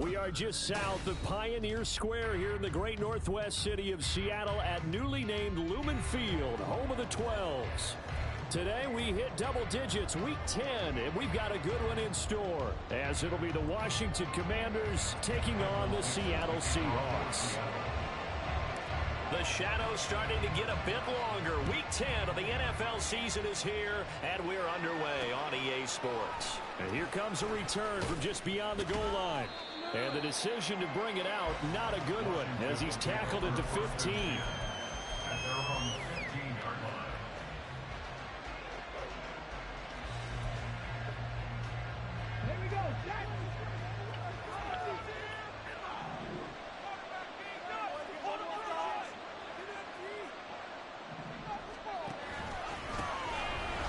We are just south of Pioneer Square here in the great northwest city of Seattle at newly named Lumen Field, home of the 12s. Today we hit double digits, week 10, and we've got a good one in store, as it'll be the Washington Commanders taking on the Seattle Seahawks. The shadow's starting to get a bit longer. Week 10 of the NFL season is here, and we're underway on EA Sports. And here comes a return from just beyond the goal line. And the decision to bring it out, not a good one, as he's tackled at the 15.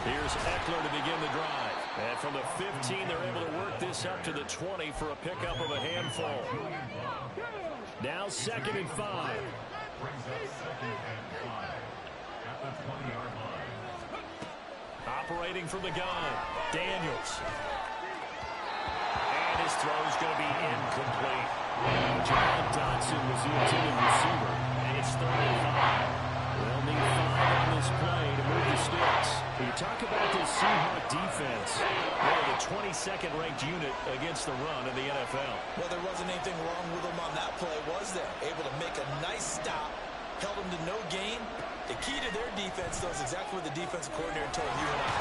Here's Eckler to begin the drive. And from the 15, they're able to work this up to the 20 for a pickup of a handful. Now 2nd and 5. Operating from the gun, Daniels. And his throw's going to be incomplete. John Dotson was the intended receiver. And it's 3rd and 5. They'll need 5 on this play to move the sticks. You talk about this Seahawks defense. They're the 22nd ranked unit against the run in the NFL. Well, there wasn't anything wrong with them on that play, was there? Able to make a nice stop, held them to no gain. The key to their defense, though, is exactly what the defensive coordinator told you and I.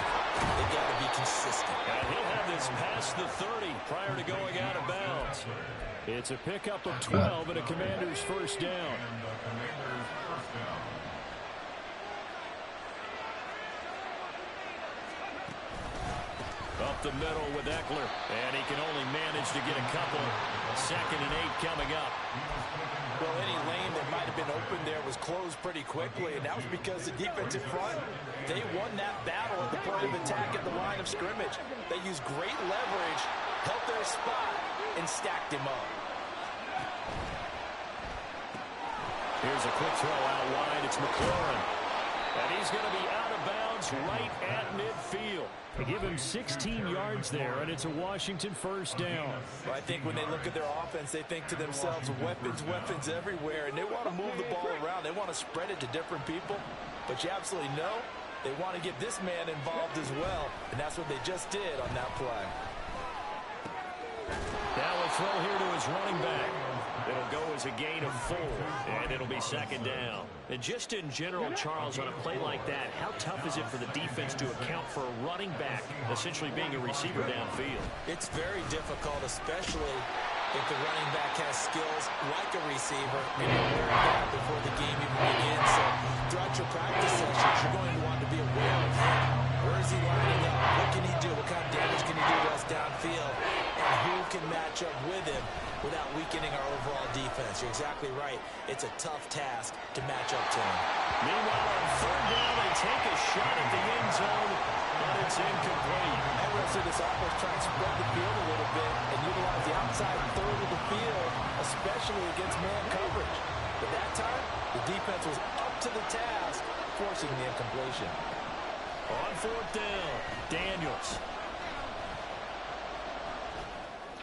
They got to be consistent. And he'll have this past the 30 prior to going out of bounds. It's a pickup of 12 and a Commander's first down. Up the middle with Eckler, and he can only manage to get a couple. 2nd and 8 coming up. Well, any lane that might have been open there was closed pretty quickly, and that was because the defensive front, they won that battle at the point of attack at the line of scrimmage. They used great leverage, held their spot, and stacked him up. Here's a quick throw out wide. It's McLaurin. And he's going to be out of bounds right at midfield. They give him 16 yards there, and it's a Washington first down. Well, I think when they look at their offense, they think to themselves, weapons, weapons everywhere, and they want to move the ball around. They want to spread it to different people, but you absolutely know they want to get this man involved as well, and that's what they just did on that play. Now a throw here to his running back. It'll go as a gain of 4, and it'll be 2nd down. And just in general, Charles, on a play like that, how tough is it for the defense to account for a running back essentially being a receiver downfield? It's very difficult, especially if the running back has skills like a receiver, and you're aware of that before the game even begins. So throughout your practice sessions, you're going to want to be aware of him. Where is he lining up? What can he do? What kind of damage can he do to us downfield? And who can match up with him without weakening our overall defense? You're exactly right. It's a tough task to match up to him. Meanwhile, on 3rd down, they take a shot at the end zone, but it's incomplete. And we'll see this offense try and spread the field a little bit and utilize the outside third of the field, especially against man coverage. But that time, the defense was up to the task, forcing the incompletion. On 4th down, Daniels.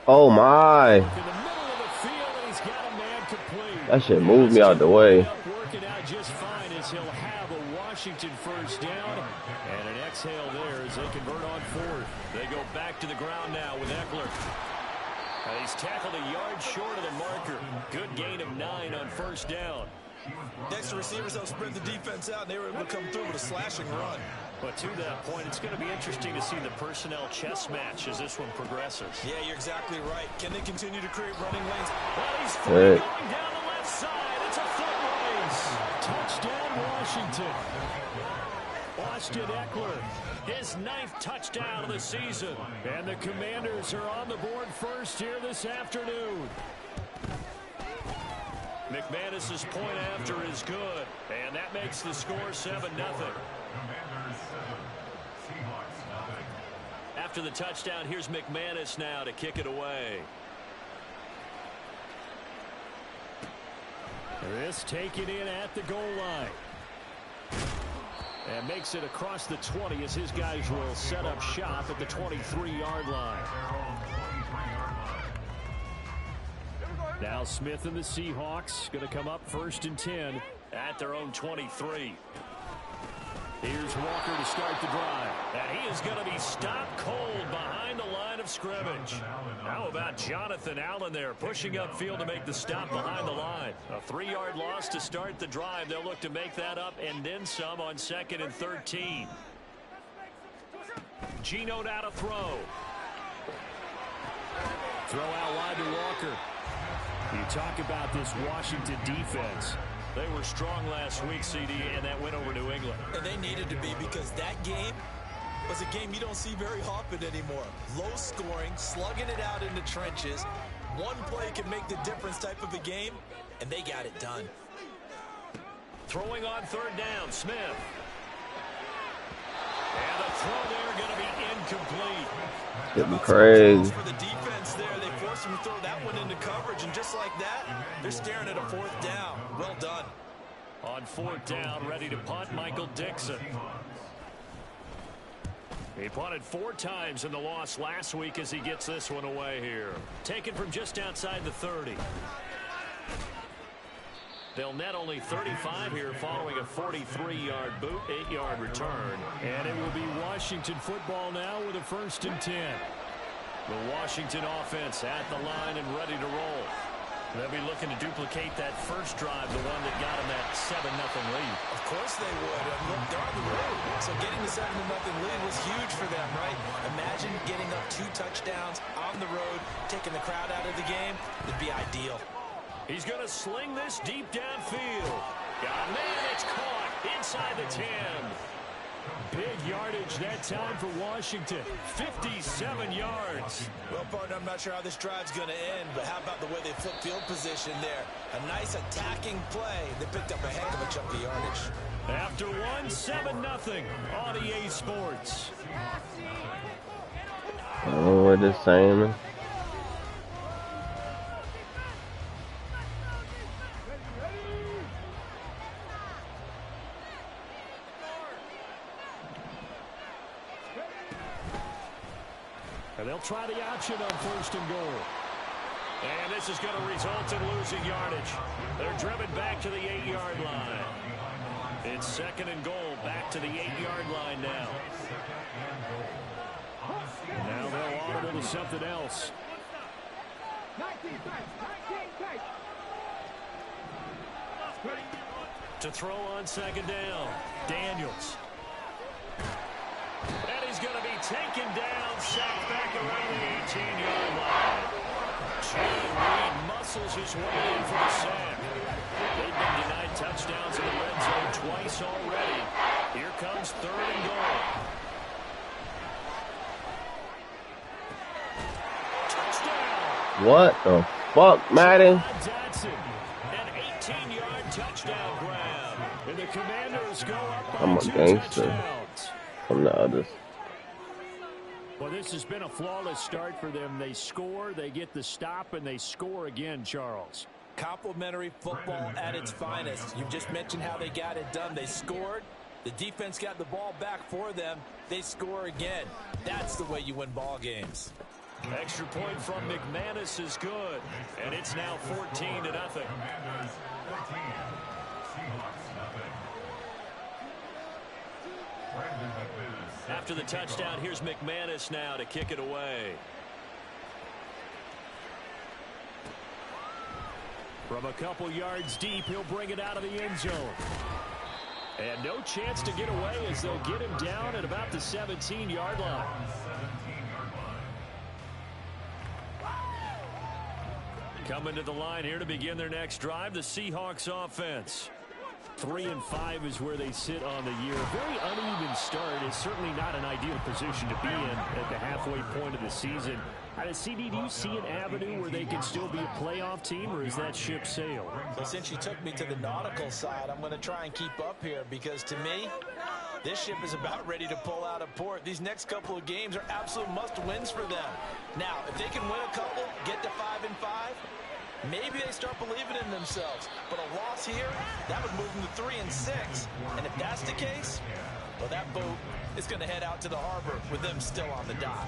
Oh my. In the middle of the field, and he's got a man complete. That shit moved me out the way. Working out just fine as he'll have a Washington first down. And an exhale there as they convert on 4th. They go back to the ground now with Eckler. He's tackled a yard short of the marker. Good gain of 9 on 1st down. Next, the receivers help spread the defense out, and they were able to come through with a slashing run. But to that point, it's going to be interesting to see the personnel chess match as this one progresses. Yeah, you're exactly right. Can they continue to create running lanes? Well, he's free going down the left side. It's a foot race. Touchdown, Washington. Austin Eckler, his 9th touchdown of the season. And the Commanders are on the board first here this afternoon. McManus's point after is good, and that makes the score 7-0. After the touchdown, here's McManus now to kick it away. This taken in at the goal line. And makes it across the 20 as his guys will set up shop at the 23-yard line. Now Smith and the Seahawks going to come up 1st and 10 at their own 23. Here's Walker to start the drive. And he is going to be stopped cold behind the line of scrimmage. How about Jonathan Allen there pushing upfield to make the stop behind the line? A 3-yard loss to start the drive. They'll look to make that up and then some on 2nd and 13. Geno now to throw. Throw out wide to Walker. You talk about this Washington defense. They were strong last week, CD, and that went over New England. And they needed to be because that game was a game you don't see very often anymore. Low scoring, slugging it out in the trenches. One play can make the difference type of a game, and they got it done. Throwing on 3rd down, Smith. And the throw there going to be incomplete. Getting crazy. For the defense there, they forced him to throw that one into coverage, and just like that, they're staring at a 4th down. Well done. On 4th down, ready to punt, Michael Dixon. He punted 4 times in the loss last week as he gets this one away here. Taken from just outside the 30. They'll net only 35 here following a 43-yard boot, 8-yard return. And it will be Washington football now with a 1st and 10. The Washington offense at the line and ready to roll. They'll be looking to duplicate that first drive, the one that got them that 7-0 lead. Of course they would. Look, they're on the road. So getting the 7-0 lead was huge for them, right? Imagine getting up 2 touchdowns on the road, taking the crowd out of the game. It'd be ideal. He's going to sling this deep downfield. Man, it's caught inside the 10. Big yardage that time for Washington. 57 yards. Well, partner, I'm not sure how this drive's going to end, but how about the way they flip field position there? A nice attacking play. They picked up a heck of a chunk of yardage. After 7-0 on EA Sports. Oh, what is saying? And they'll try the option on 1st and goal. And this is going to result in losing yardage. They're driven back to the 8-yard line. It's 2nd and goal, back to the 8-yard line now. Now they'll audible to something else. To throw on 2nd down, Daniels. And he's going to be taken down, sacked back around the 18-yard line. Jay Reed muscles his way in for the sack. They've been denied touchdowns in the red zone twice already. Here comes 3rd and goal. Touchdown. What the fuck, Madden? An 18-yard touchdown grab. And the Commanders go up by I'm a 2 gangster. touchdowns. From the others. Well, this has been a flawless start for them. They score, they get the stop, and they score again, Charles. Complimentary football at its finest. You just mentioned how they got it done. They scored. The defense got the ball back for them. They score again. That's the way you win ball games. Extra point from McManus is good, and it's now 14-0. After the touchdown, here's McManus now to kick it away. From a couple yards deep, he'll bring it out of the end zone. And no chance to get away as they'll get him down at about the 17-yard line. Coming to the line here to begin their next drive, the Seahawks offense. 3-5 is where they sit on the year. A very uneven start. Is certainly not an ideal position to be in at the halfway point of the season. CD, do you see an avenue where they can still be a playoff team, or is that ship sailed? Well, since you took me to the nautical side, I'm going to try and keep up here because, to me, this ship is about ready to pull out of port. These next couple of games are absolute must-wins for them. Now, if they can win a couple, get to 5-5, maybe they start believing in themselves. But a loss here, that would move them to 3-6. And if that's the case, well, that boat is going to head out to the harbor with them still on the dock.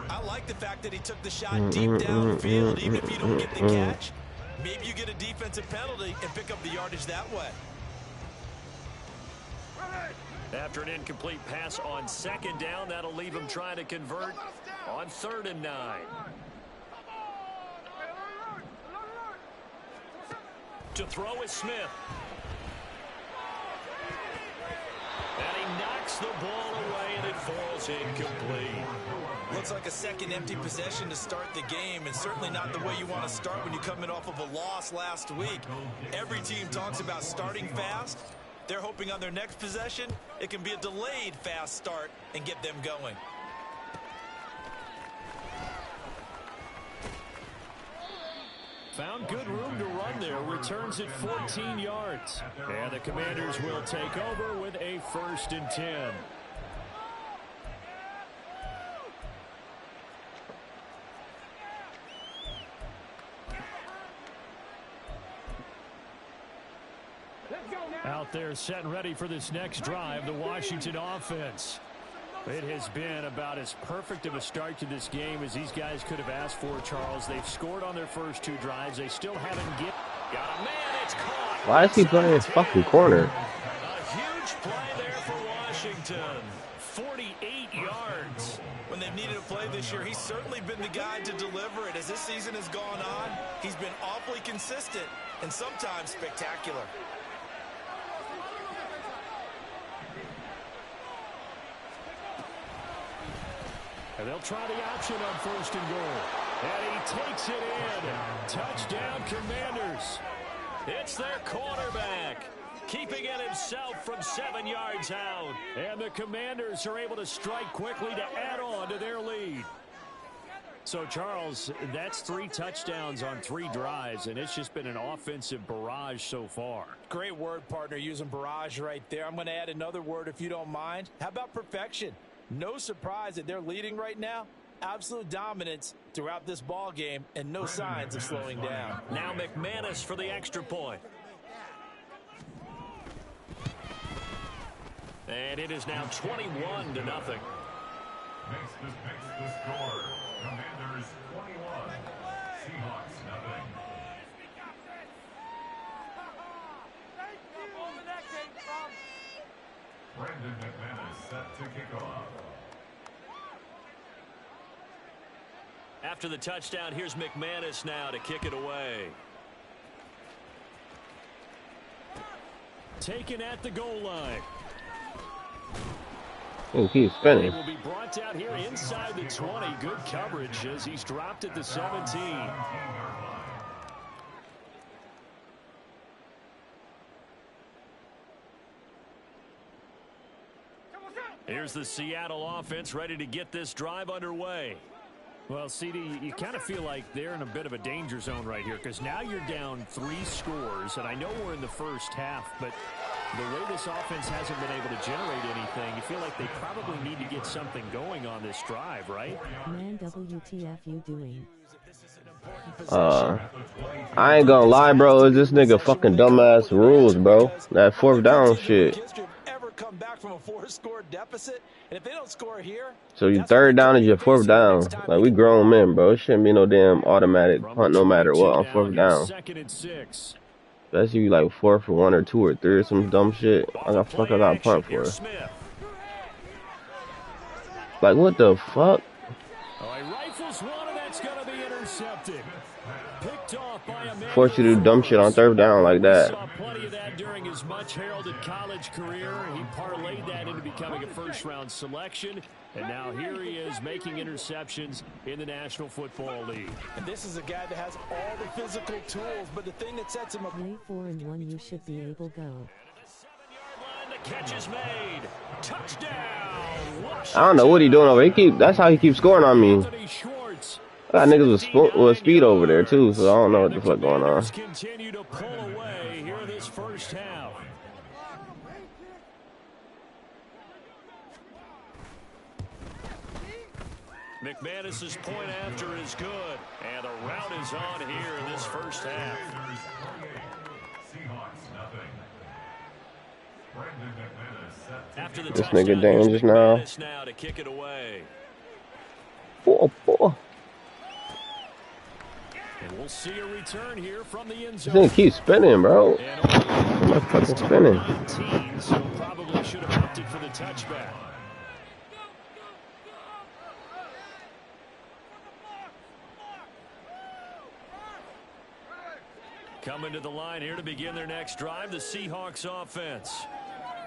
I like the fact that he took the shot deep downfield, even if you don't get the catch. Maybe you get a defensive penalty and pick up the yardage that way. After an incomplete pass on second down, that'll leave him trying to convert on 3rd and 9. To throw is Smith. And he knocks the ball away, and it falls incomplete. Looks like a second empty possession to start the game, and certainly not the way you want to start when you're coming off of a loss last week. Every team talks about starting fast. They're hoping on their next possession, it can be a delayed fast start and get them going. Found good room to run there. Returns at 14 yards. And the Commanders will take over with a 1st and 10. Out there set and ready for this next drive, the Washington offense. It has been about as perfect of a start to this game as these guys could have asked for, Charles. They've scored on their first 2 drives. They still haven't got a man. It's caught. Why is he playing his fucking corner? A huge play there for Washington. 48 yards. When they've needed a play this year, he's certainly been the guy to deliver it. As this season has gone on, he's been awfully consistent and sometimes spectacular. And they'll try the option on 1st and goal. And he takes it in. Touchdown, Commanders. It's their quarterback, keeping it himself from 7 yards out. And the Commanders are able to strike quickly to add on to their lead. So, Charles, that's 3 touchdowns on 3 drives, and it's just been an offensive barrage so far. Great word, partner, using barrage right there. I'm going to add another word if you don't mind. How about perfection? No surprise that they're leading right now. Absolute dominance throughout this ball game and no signs of slowing down. Now McManus for the extra point. And it is now 21-0. Makes the score. Commanders 21, Seahawks nothing. Brandon McManus set to kick off. After the touchdown, here's McManus now to kick it away. Taken at the goal line. He keeps spinning. He will be brought down here inside the 20. Good coverage as he's dropped at the 17. Here's the Seattle offense ready to get this drive underway. Well, CD, you kind of feel like they're in a bit of a danger zone right here because now you're down 3 scores, and I know we're in the first half, but the way this offense hasn't been able to generate anything, you feel like they probably need to get something going on this drive, right? Man, WTF you doing? I ain't gonna lie, bro. Is this nigga fucking dumbass rules, bro? That 4th down shit. Come back from a 4-score deficit, and if they don't score here, so your 3rd down is your 4th down. Like, we grown men, bro. It shouldn't be no damn automatic punt no matter what on 4th down. 2nd and 6. Especially you like 4 for 1 or 2 or 3 or some dumb shit. I got fuck I got a punt for. Like, what the fuck? Oh, he rifles one, and that's gonna be intercepted. Picked off by a man. Force you to do dumb shit on 3rd down like that. Saw plenty of that during his much heralded college career. He parlayed that into becoming a 1st-round selection, and now here he is making interceptions in the National Football League. And this is a guy that has all the physical tools, but the thing that sets him up. Play 4 and 1, you should be able to go. The catch is made. Touchdown. Washington. I don't know what he doing over. That's how he keeps scoring on me. I got niggas with speed over there too, so I don't know what the fuck going on. Continue to pull away here this first half. McManus's point after is good, and the route is on here in this first half. After the this nigga dangerous now. To kick it away. Oh, boy. And we'll see a return here from the end This zone. thing keeps spinning, bro. And My fucking spinning. 19, so probably should have opted for the touchback. Coming to the line here to begin their next drive, the Seahawks offense.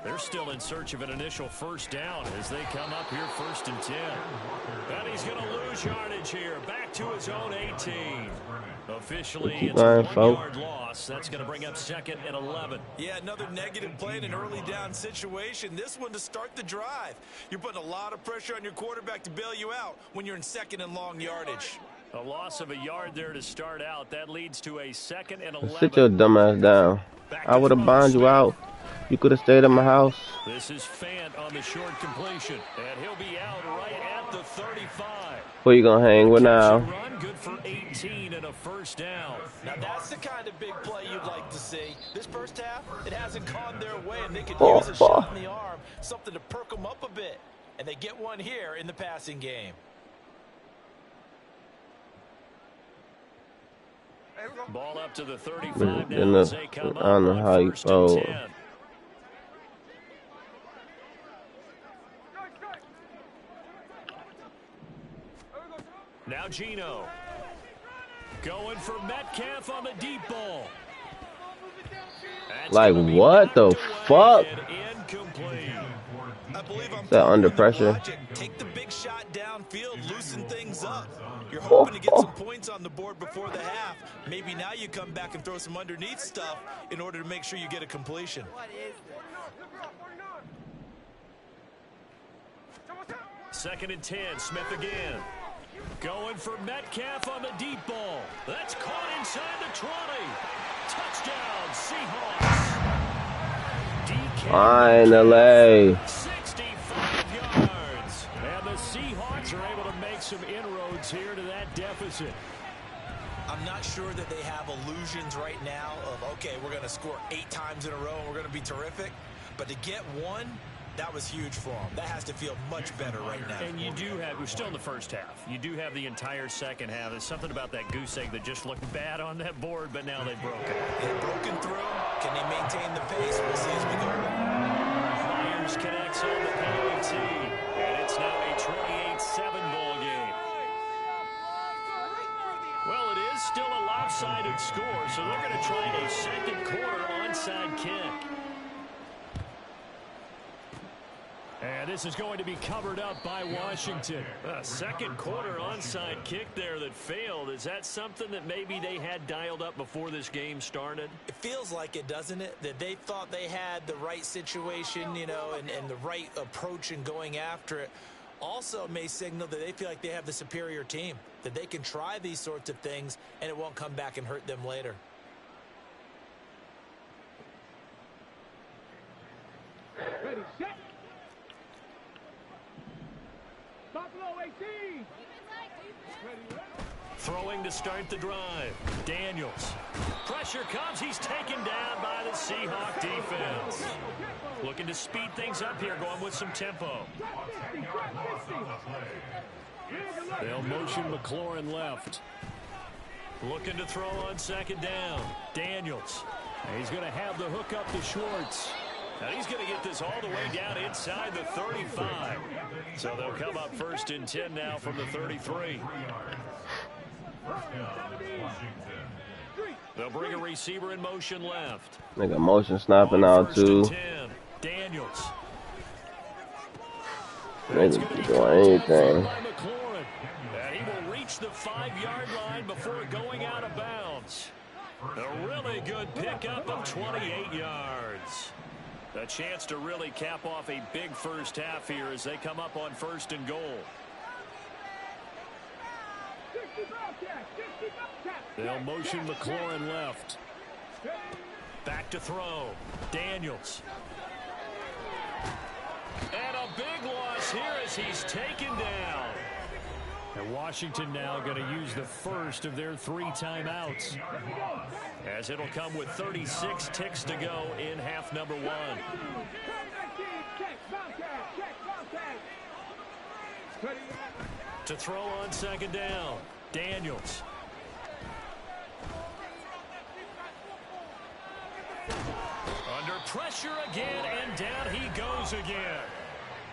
They're still in search of an initial first down as they come up here 1st and 10. And he's going to lose yardage here. Back to his own 18. Officially, it's a 1-yard loss. That's going to bring up 2nd and 11. Yeah, another negative play in an early down situation. This one to start the drive. You're putting a lot of pressure on your quarterback to bail you out when you're in 2nd and long yardage. A loss of a yard there to start out. That leads to a 2nd and 11. Sit your dumb ass down. I would have bound you out. You could have stayed at my house. This is Fant on the short completion. And he'll be out right at the 35. Who you gonna hang with now? Run good for 18 and a first down. Now that's the kind of big play you'd like to see. This first half, it hasn't gone their way, and they could use a shot in the arm, something to perk them up a bit. And they get one here in the passing game. Ball up to the 35 now as they come up. I don't know how you throw. Now Gino. Going for Metcalf on the deep ball. Like, what the fuck? I believe I'm that under pressure? Take the big shot downfield, loosen things up. You're hoping to get some points on the board before the half. Maybe now you come back and throw some underneath stuff in order to make sure you get a completion. Second and 10, Smith again. Going for Metcalf on the deep ball. That's caught inside the 20. Touchdown, Seahawks. Finally. 65 yards. And the Seahawks are able to make some inroads here to that deficit. I'm not sure that they have illusions right now of, okay, we're going to score 8 times in a row and we're going to be terrific. But to get one, that was huge for them. That has to feel much better right now. And you do have, we're still in the first half. You do have the entire second half. There's something about that goose egg that just looked bad on that board, but now they've broken. They've broken through. Can they maintain the pace? We'll see as we go. Myers connects on the penalty. And it's now a 28-7 ball game. Well, it is still a lopsided score, so they're going to try a second quarter onside kick. And this is going to be covered up by Washington. A second quarter onside kick there that failed. Is that something that maybe they had dialed up before this game started? It feels like it, doesn't it? That they thought they had the right situation, you know, and the right approach in going after it. Also may signal that they feel like they have the superior team, that they can try these sorts of things and it won't come back and hurt them later. Ready, set. Buffalo 18. Throwing to start the drive. Daniels. Pressure comes. He's taken down by the Seahawk defense. Looking to speed things up here, going with some tempo. They'll motion McLaurin left. Looking to throw on second down. Daniels. He's going to have the hook up to Schwartz. Now he's going to get this all the way down inside the 35. So they'll come up 1st and 10 now from the 33. They'll bring a receiver in motion left. Nigga motion snapping out too. Daniels. Nigga be doing anything. And he will reach the 5-yard line before going out of bounds. A really good pickup of 28 yards. A chance to really cap off a big first half here as they come up on 1st and goal. They'll motion McLaurin left. Back to throw. Daniels. And a big loss here as he's taken down. And Washington now going to use the first of their 3 timeouts, as it'll come with 36 ticks to go in half number 1. To throw on second down. Daniels. Under pressure again, and down he goes again.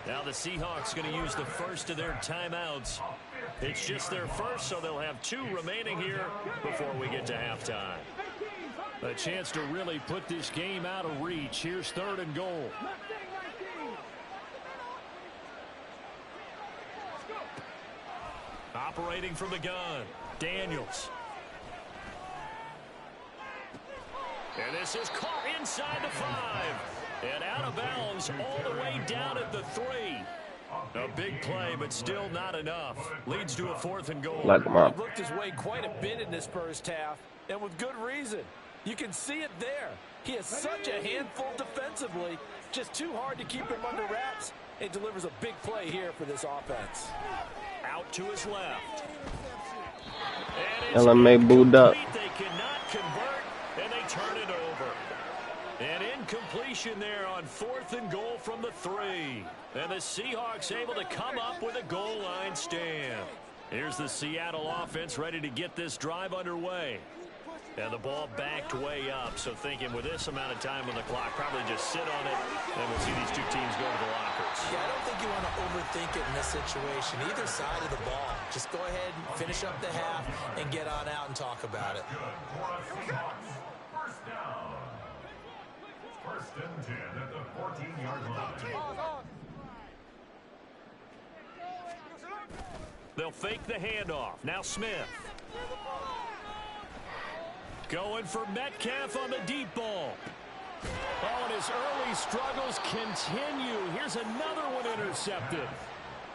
Now the Seahawks going to use the first of their timeouts. It's just their first, so they'll have 2 remaining here before we get to halftime. A chance to really put this game out of reach. Here's 3rd and goal. Operating from the gun, Daniels. And this is caught inside the 5. And out of bounds all the way down at the 3. A big play, but still not enough. Leads to a 4th and goal. Like him up. He looked his way quite a bit in this first half, and with good reason. You can see it there. He is such a handful defensively. Just too hard to keep him under wraps. It delivers a big play here for this offense. Out to his left. LMA booed up. They cannot convert, and they turn it over. An incompletion there on 4th and goal from the 3. And the Seahawks able to come up with a goal line stand. Here's the Seattle offense ready to get this drive underway. And the ball backed way up, so thinking with this amount of time on the clock, probably just sit on it, and we'll see these 2 teams go to the lockers. Yeah, I don't think you want to overthink it in this situation. Either side of the ball. Just go ahead and finish up the half and get on out and talk about it. First down. 1st and 10 at the 14-yard line. They'll fake the handoff. Now Smith. Going for Metcalf on the deep ball. Oh, and his early struggles continue. Here's another one intercepted.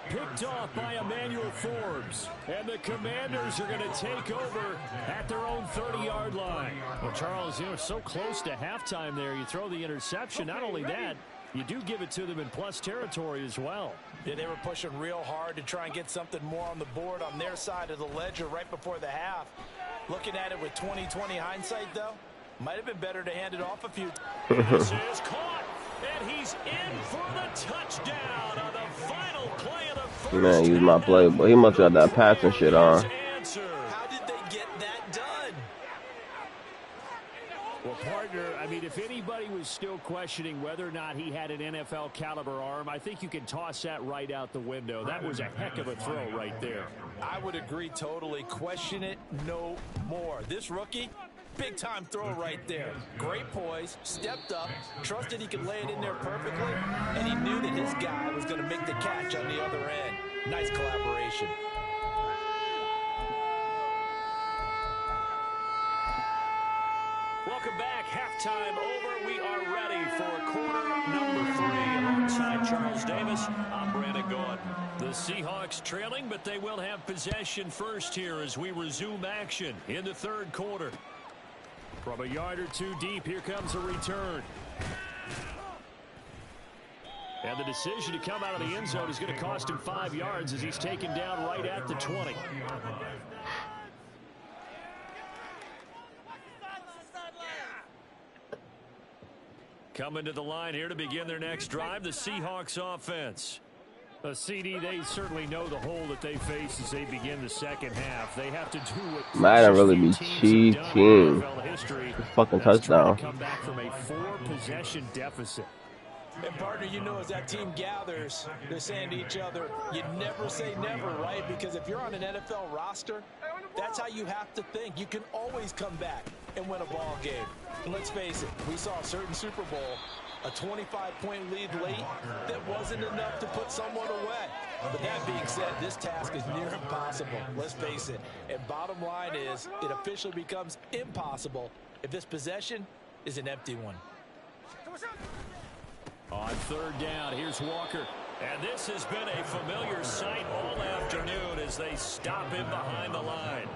Picked off by Emmanuel Forbes. And the Commanders are going to take over at their own 30-yard line. Well, Charles, you know, so close to halftime there. You throw the interception. Not only that, you do give it to them in plus territory as well. Yeah, they were pushing real hard to try and get something more on the board on their side of the ledger right before the half. Looking at it with 20/20 hindsight, though, might have been better to hand it off a few. This is caught, and he's in for the touchdown on the final play of the first. Man, use my play, but he must have got that passing shit on. How did they get that done? Well, partner, I mean, if anybody was still questioning whether or not he had an NFL caliber arm, I think you can toss that right out the window. That was a heck of a throw right there. I would agree totally. Question it no more. This rookie, big time throw right there. Great poise, stepped up, trusted he could lay it in there perfectly, and he knew that his guy was going to make the catch on the other end. Nice collaboration. Welcome back. Halftime over. We are ready for quarter number 3. Alongside Charles Davis, I'm Brandon Gaudin. The Seahawks trailing, but they will have possession first here as we resume action in the 3rd quarter. From a yard or 2 deep, here comes a return. And the decision to come out of the end zone is going to cost him 5 yards as he's taken down right at the 20. Coming to the line here to begin their next drive, the Seahawks offense. CD, they certainly know the hole that they face as they begin the second half. They have to do what Madden really be cheating. Fucking touchdown. Come back from a 4-possession deficit. And partner, you know, as that team gathers, they're saying to each other, you never say never, right? Because if you're on an NFL roster, that's how you have to think. You can always come back and win a ball game. And let's face it, we saw a certain Super Bowl, a 25-point lead late that wasn't enough to put someone away. But that being said, this task is near impossible. Let's face it. And bottom line is, it officially becomes impossible if this possession is an empty one. On 3rd down, here's Walker. And this has been a familiar sight all afternoon as they stop him behind the line.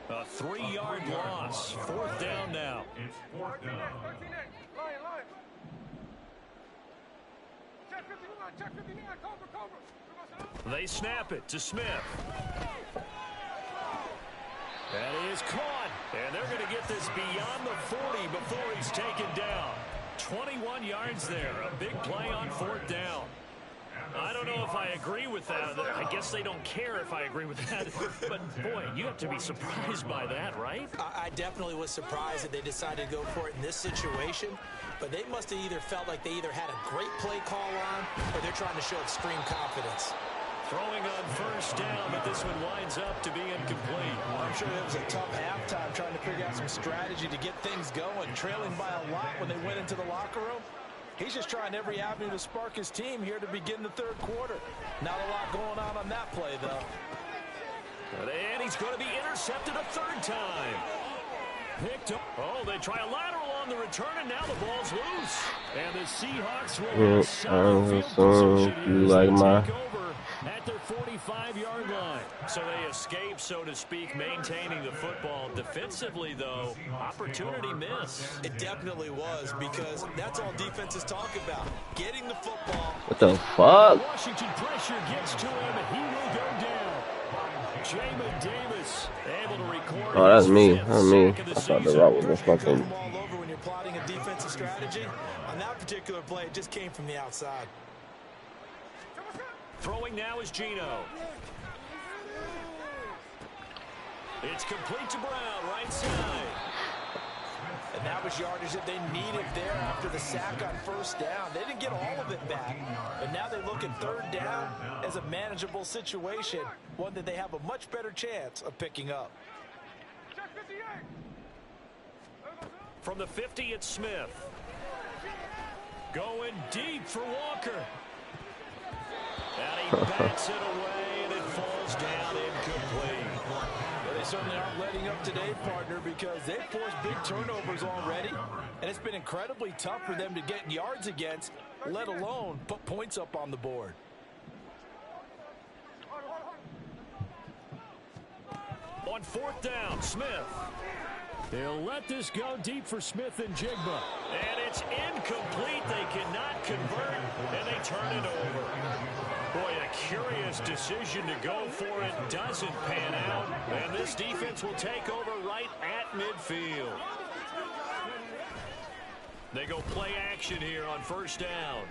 A 3-yard loss. 4th down now. It's 4th down. They snap it to Smith. That is caught. And they're going to get this beyond the 40 before he's taken down. 21 yards there. A big play on 4th down. I don't know if I agree with that. I guess they don't care if I agree with that. But, boy, you have to be surprised by that, right? I definitely was surprised that they decided to go for it in this situation. but they must have either felt like they either had a great play call on or they're trying to show extreme confidence. Throwing on first down, but this one winds up to be incomplete. I'm sure it was a tough halftime trying to figure out some strategy to get things going, trailing by a lot when they went into the locker room. He's just trying every avenue to spark his team here to begin the third quarter. Not a lot going on that play, though. And he's going to be intercepted a third time. Picked up. Oh, they try a lateral on the return, and now the ball's loose. And the Seahawks will have solid field position here as they take over at their 45-yard line. So they escape, so to speak, maintaining the football. Defensively, though, opportunity miss. It definitely was, because that's all defenses talk about. Getting the football. What the fuck? Washington pressure gets to him, and he will go down. Jamin Davis able to record. Oh, that's me. That's me. I thought the route was just fucking. All over when you're plotting a defensive strategy. On that particular play, it just came from the outside. Throwing now is Geno. It's complete to Brown, right side. And that was yardage that they needed there after the sack on first down. They didn't get all of it back, but now they look at third down as a manageable situation, one that they have a much better chance of picking up. From the 50, it's Smith. Going deep for Walker. And he bats it away, and it falls down incomplete. Well, they certainly aren't letting up today, partner, because they've forced big turnovers already, and it's been incredibly tough for them to get yards against, let alone put points up on the board. On fourth down, Smith. They'll let this go deep for Smith and Jigba. And it's incomplete. They cannot convert, and they turn it over. Boy, a curious decision to go for it. Doesn't pan out. And this defense will take over right at midfield. They go play action here on first down.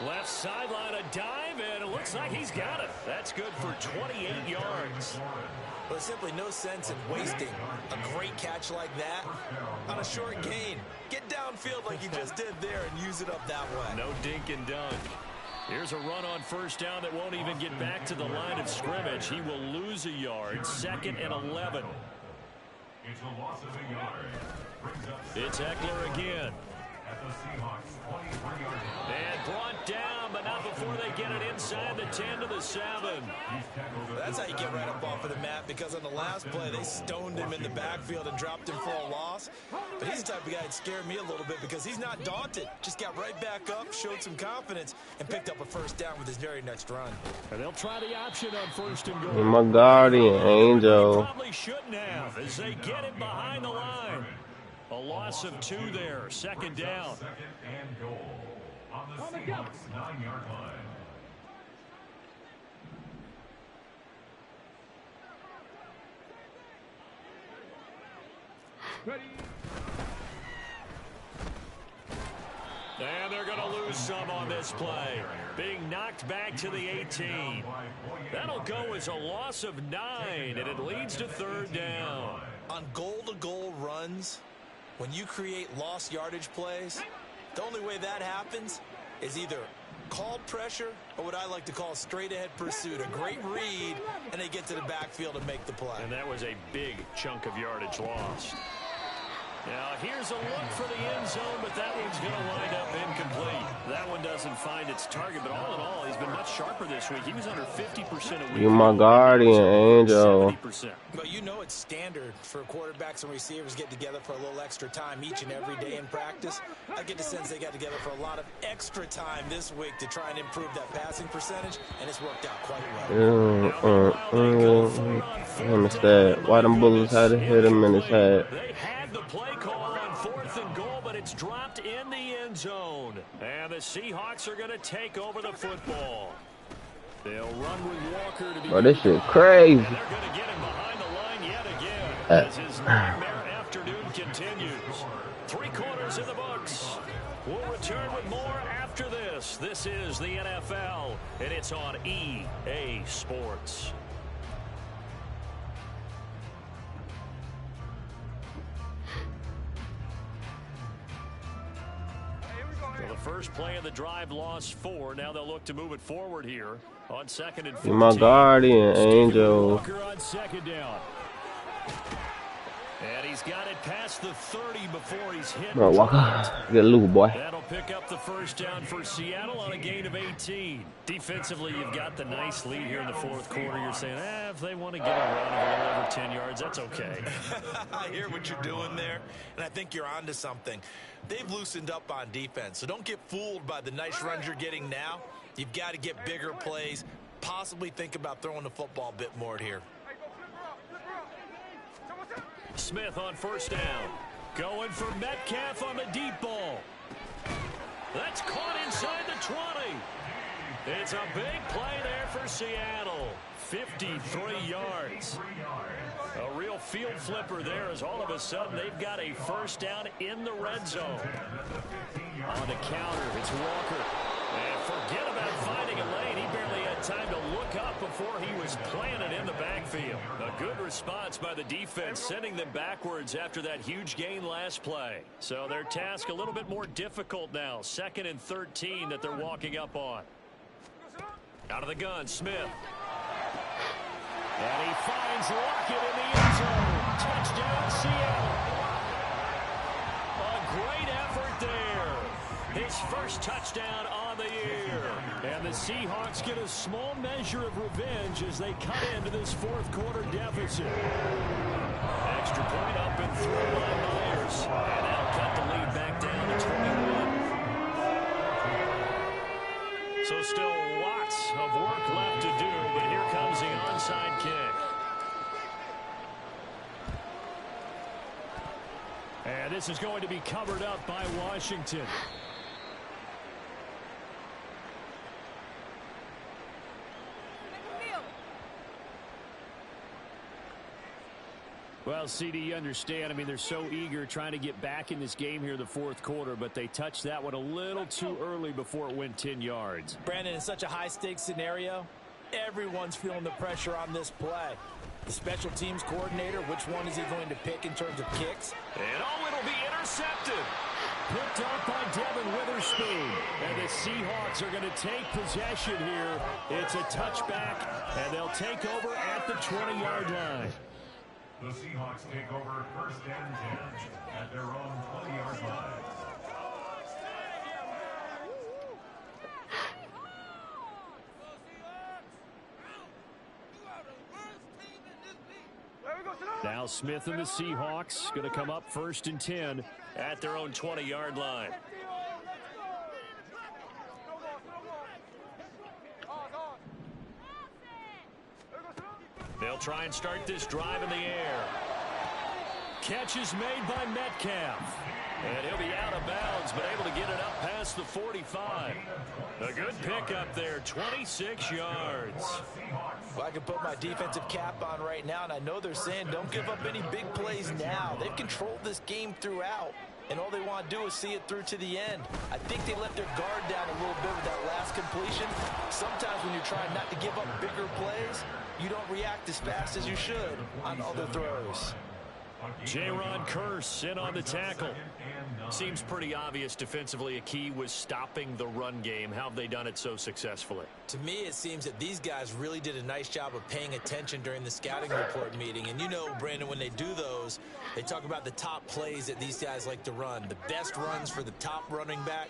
Left sideline, a dive, and it looks like he's got it. That's good for 28 yards. Well, there's simply no sense in wasting a great catch like that on a short gain. Get downfield like you just did there and use it up that way. No dink and dunk. Here's a run on first down that won't even get back to the line of scrimmage. He will lose a yard. Second and 11. It's a loss of a yard. Brings up It's Eckler again. at the Seahawks 23-yard line. And brought down, but not before they get it inside the 10 to the 7. That's how you get right up off of the mat, because on the last play, they stoned him in the backfield and dropped him for a loss. But he's the type of guy that scared me a little bit because he's not daunted. Just got right back up, showed some confidence, and picked up a first down with his very next run. And they'll try the option on first and goal. My guardian angel. Probably shouldn't have as they get him behind the line. A loss of 2 there. Second down. Second and goal on the Seahawks 9-yard line. Ready. And they're going to lose some on this play. Being knocked back to the 18. That'll go as a loss of 9, and it leads to third down. On goal-to-goal runs, when you create lost yardage plays, the only way that happens is either called pressure or what I like to call straight-ahead pursuit. A great read, and they get to the backfield and make the play. And that was a big chunk of yardage lost. Now, here's a look for the end zone, but that one's going to wind up incomplete. That one doesn't find its target, but all in all, he's been much sharper this week. He was under 50% a week. You my guardian angel. 70%. But you know it's standard for quarterbacks and receivers get together for a little extra time each and every day in practice. I get the sense they got together for a lot of extra time this week to try and improve that passing percentage, and it's worked out quite well. Instead, why them bullets had to hit him in his head? They had the play call on fourth and goal, but it's dropped in the end zone. And the Seahawks are going to take over the football. They'll run with Walker to be. Oh, this shit crazy. And they're going to get him behind the line yet again as his nightmare afternoon continues. 3 quarters in the books. We'll return with more after this. This is the NFL, and it's on EA Sports. So the first play of the drive lost 4. Now they'll look to move it forward here on 2nd and 14. My guardian angel. Walker on 2nd down. And he's got it past the 30 before he's hit. Bro, Walker, get loose, boy. That'll pick up the first down for Seattle on a gain of 18. Defensively, you've got the nice lead here in the 4th quarter. You're saying, if they want to get a run of a little over 10 yards, that's okay. I hear what you're doing there, and I think you're onto something. They've loosened up on defense, so don't get fooled by the nice runs you're getting now. You've got to get bigger plays, possibly think about throwing the football a bit more here. Smith on 1st down. Going for Metcalf on the deep ball. That's caught inside the 20. It's a big play there for Seattle. 53 yards. A real field flipper there as all of a sudden they've got a first down in the red zone. On the counter, it's Walker. And forget about finding a lane. He barely had time to look up before he was planted in the backfield. A good response by the defense, sending them backwards after that huge gain last play. So their task a little bit more difficult now. 2nd and 13 that they're walking up on. Out of the gun, Smith. And he finds Lockett in the end zone. Touchdown, Seattle. A great effort there. His first touchdown on the year. And the Seahawks get a small measure of revenge as they cut into this 4th quarter deficit. Extra point up and through by Myers. And that'll cut the lead back down to 21. So still lots of work left to do, but here comes the onside kick. And this is going to be covered up by Washington. Well, CD, you understand. I mean, they're so eager trying to get back in this game here in the 4th quarter, but they touched that one a little too early before it went 10 yards. Brandon, in such a high-stakes scenario, everyone's feeling the pressure on this play. The special teams coordinator, which one is he going to pick in terms of kicks? And it'll be intercepted. Picked up by Devin Witherspoon. And the Seahawks are going to take possession here. It's a touchback, and they'll take over at the 20-yard line. The Seahawks take over 1st and 10 at their own 20-yard line. Now Smith and the Seahawks going to come up 1st and 10 at their own 20-yard line. They'll try and start this drive in the air. Catch is made by Metcalf. And he'll be out of bounds, but able to get it up past the 45. A good pickup there, 26 yards. Well, I can put my defensive cap on right now, and I know they're saying don't give up any big plays now. They've controlled this game throughout, and all they want to do is see it through to the end. I think they let their guard down a little bit with that last completion. Sometimes when you're trying not to give up bigger plays, you don't react as fast as you should on other throws. J-Ron Curse in on the tackle. Seems pretty obvious defensively a key was stopping the run game. How have they done it so successfully? To me, it seems that these guys really did a nice job of paying attention during the scouting report meeting. And you know, Brandon, when they do those, they talk about the top plays that these guys like to run. The best runs for the top running back.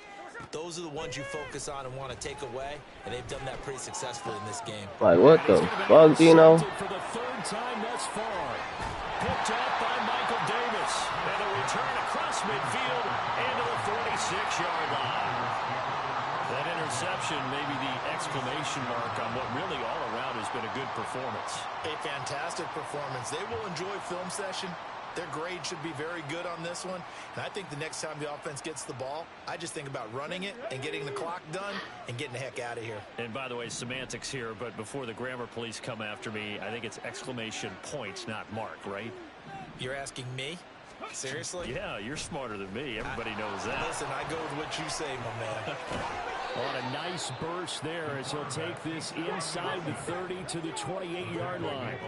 Those are the ones you focus on and want to take away, and they've done that pretty successfully in this game. Like, what the fuck, Dino? For the 3rd time thus far. Picked up by Michael Davis. And a return across midfield into the 46-yard line. That interception may be the exclamation mark on what really all around has been a good performance. A fantastic performance. They will enjoy film session. Their grade should be very good on this one. And I think the next time the offense gets the ball, I just think about running it and getting the clock done and getting the heck out of here. And by the way, semantics here, but before the grammar police come after me, I think it's exclamation point, not mark, right? You're asking me? Seriously? Yeah, you're smarter than me. Everybody knows that. Listen, I go with what you say, my man. On a nice burst there as he'll take this inside the 30 to the 28-yard line.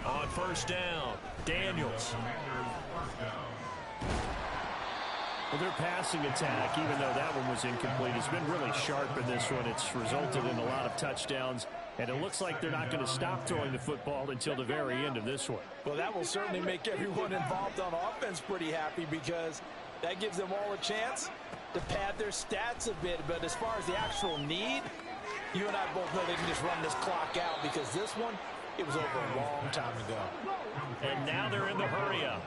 On 1st down, Daniels. Well, their passing attack, even though that one was incomplete, has been really sharp in this one. It's resulted in a lot of touchdowns, and it looks like they're not going to stop throwing the football until the very end of this one. Well, that will certainly make everyone involved on offense pretty happy because that gives them all a chance to pad their stats a bit. But as far as the actual need, you and I both know they can just run this clock out because this one, it was over a long time ago. And now they're in the hurry-up.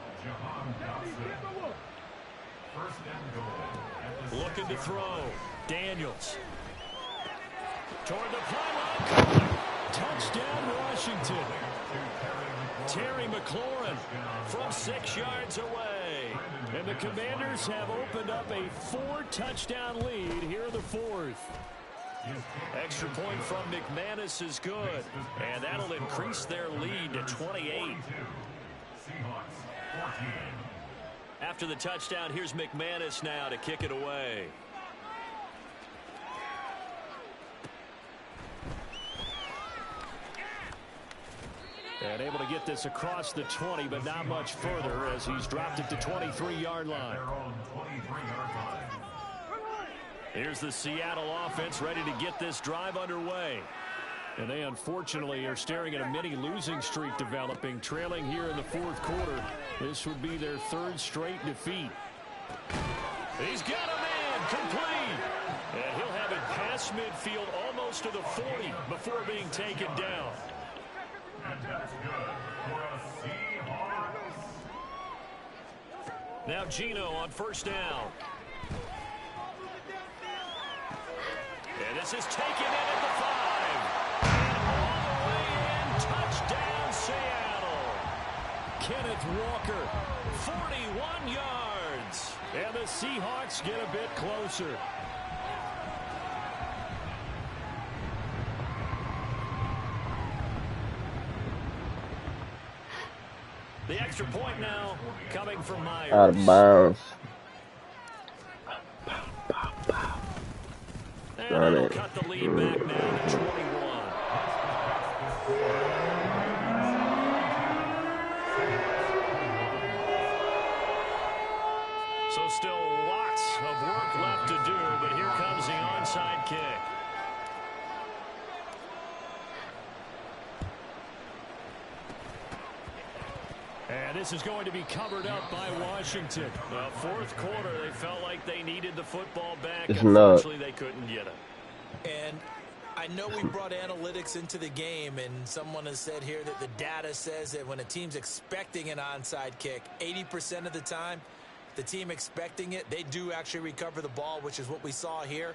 Looking to throw. Daniels. Toward the pylon. Touchdown, Washington. Terry McLaurin from 6 yards away. And the Commanders have opened up a 4-touchdown lead here in the fourth. Extra point from McManus is good. And that'll increase their lead to 28. After the touchdown, here's McManus now to kick it away. And able to get this across the 20, but not much further as he's dropped it to 23-yard line. Here's the Seattle offense ready to get this drive underway. And they unfortunately are staring at a mini losing streak developing, trailing here in the fourth quarter. This would be their 3rd straight defeat. He's got a man complete. And he'll have it past midfield almost to the 40 before being taken down. And that's good for a Seahawks. Now Gino on first down. And this is taken in at the 5. Touchdown, Seattle. Kenneth Walker, 41 yards. And the Seahawks get a bit closer. The extra point now coming from Myers. Out of bounds. And they'll cut the lead back now to 21. So still lots of work left to do, but here comes the onside kick. And this is going to be covered up by Washington. The fourth quarter, they felt like they needed the football back. Unfortunately, they couldn't get it. And I know we brought analytics into the game, and someone has said here that the data says that when a team's expecting an onside kick, 80% of the time, the team expecting it, they do actually recover the ball, which is what we saw here.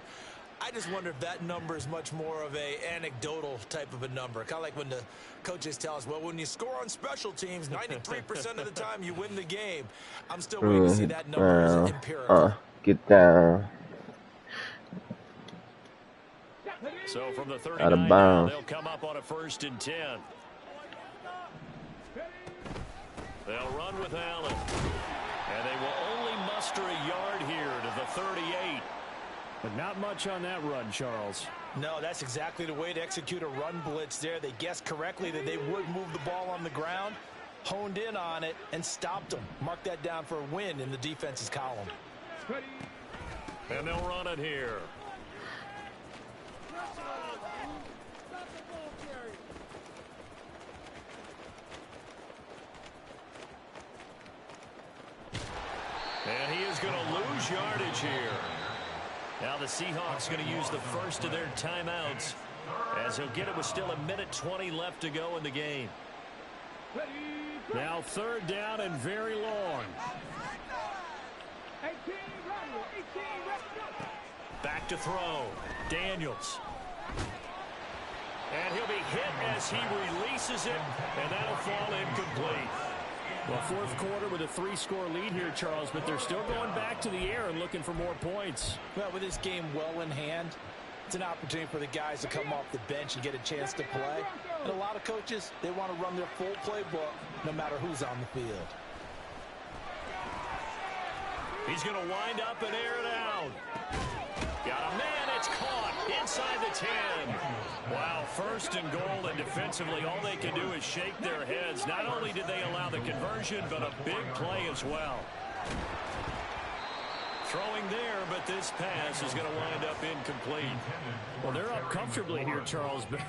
I just wonder if that number is much more of a anecdotal type of a number. Kind of like when the coaches tell us, well, when you score on special teams, 93% of the time you win the game. I'm still waiting to see that number as empirical. Get down. So from the 39 now, they'll come up on a 1st and 10. They'll run with Allen. And they will only muster a yard here to the 38. But not much on that run, Charles. No, that's exactly the way to execute a run blitz there. They guessed correctly that they would move the ball on the ground, honed in on it, and stopped them. Mark that down for a win in the defense's column. And they'll run it here. And he is going to lose yardage here. Now the Seahawks going to use the first of their timeouts as he'll get it with still 1:20 left to go in the game. Now 3rd down and very long. Back to throw. Daniels. And he'll be hit as he releases it, and that'll fall incomplete. Well, fourth quarter with a 3-score lead here, Charles, but they're still going back to the air and looking for more points. Well, with this game well in hand, it's an opportunity for the guys to come off the bench and get a chance to play. And a lot of coaches, they want to run their full playbook no matter who's on the field. He's going to wind up and air it out. Got a man, it's caught inside the 10. Wow, 1st and goal, and defensively all they can do is shake their heads. Not only did they allow the conversion, but a big play as well. Throwing there, but this pass is going to wind up incomplete. Well, they're up comfortably here, Charles, but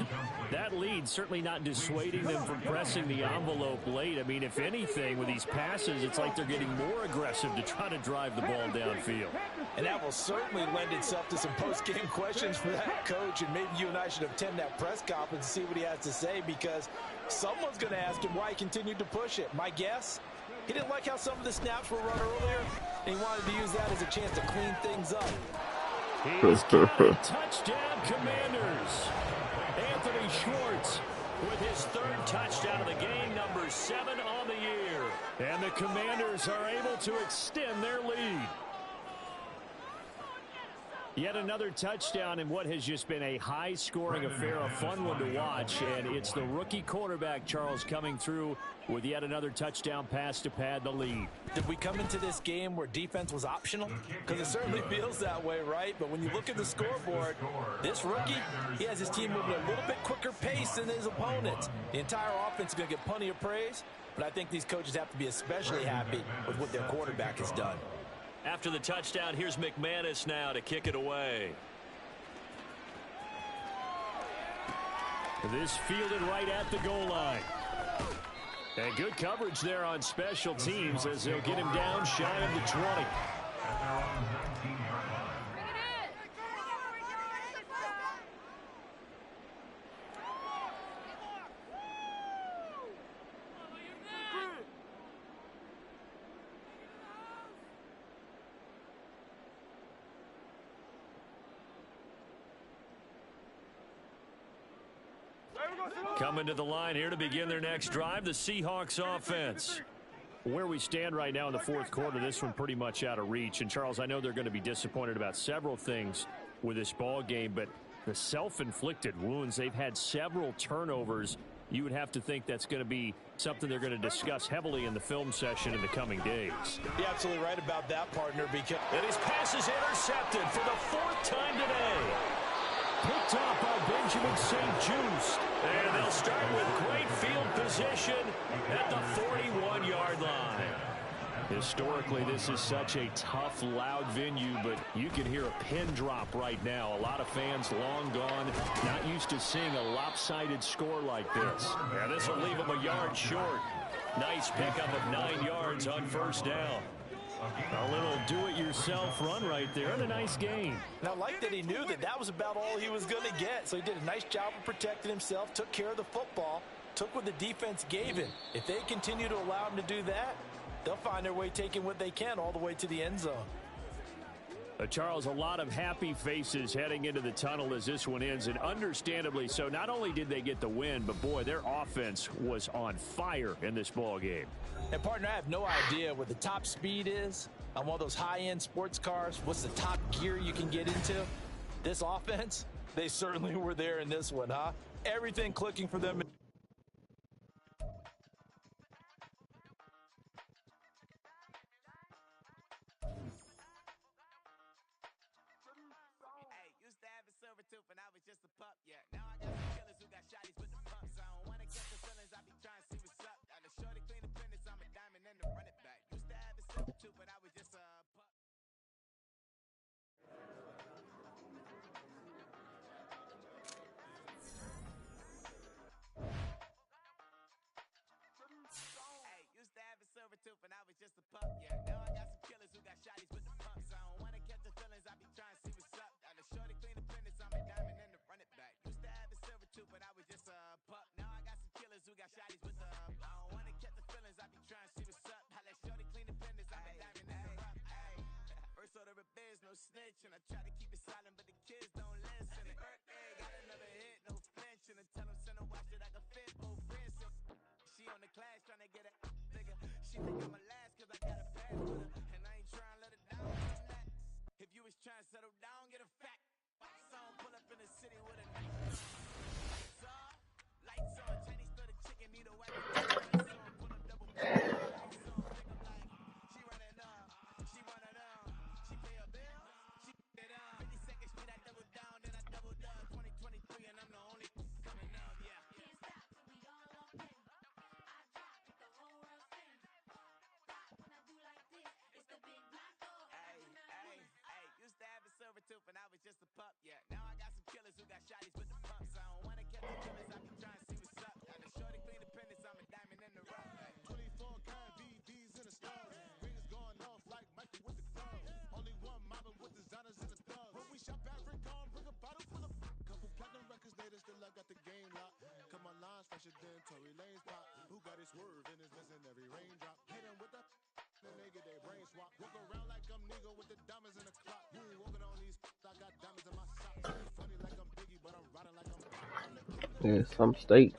that lead certainly not dissuading them from pressing the envelope late. I mean, if anything, with these passes, it's like they're getting more aggressive to try to drive the ball downfield. And that will certainly lend itself to some post-game questions for that coach, and maybe you and I should attend that press conference and see what he has to say, because someone's going to ask him why he continued to push it. My guess? He didn't like how some of the snaps were run earlier, and he wanted to use that as a chance to clean things up. He's got a touchdown, Commanders. Anthony Schwartz with his third touchdown of the game, number 7 on the year. And the Commanders are able to extend their lead. Yet another touchdown in what has just been a high-scoring affair, a fun one to watch. And it's the rookie quarterback, Charles, coming through with yet another touchdown pass to pad the lead. Did we come into this game where defense was optional? Because it certainly feels that way, right? But when you look at the scoreboard, this rookie, he has his team moving at a little bit quicker pace than his opponents. The entire offense is going to get plenty of praise, but I think these coaches have to be especially happy with what their quarterback has done. After the touchdown, here's McManus now to kick it away. This fielded right at the goal line. And good coverage there on special teams as they'll get him down shy of the 20. Coming to the line here to begin their next drive, the Seahawks offense. Where we stand right now in the fourth quarter, this one pretty much out of reach. And, Charles, I know they're going to be disappointed about several things with this ball game, but the self-inflicted wounds, they've had several turnovers. You would have to think that's going to be something they're going to discuss heavily in the film session in the coming days. You're absolutely right about that, partner. Because and his pass is intercepted for the 4th time today. Picked off by Benjamin St. Just. And they'll start with great field position at the 41-yard line. Historically, this is such a tough, loud venue, but you can hear a pin drop right now. A lot of fans long gone, not used to seeing a lopsided score like this. Yeah, this will leave them a yard short. Nice pickup of 9 yards on first down. A little do-it-yourself run right there, and a nice game. And I like that he knew that that was about all he was going to get. So he did a nice job of protecting himself, took care of the football, took what the defense gave him. If they continue to allow him to do that, they'll find their way taking what they can all the way to the end zone. Charles, a lot of happy faces heading into the tunnel as this one ends, and understandably so. Not only did they get the win, but, boy, their offense was on fire in this ball game. And, partner, I have no idea what the top speed is on one of those high-end sports cars. What's the top gear you can get into? This offense, they certainly were there in this one, huh? Everything clicking for them. Yeah, some state.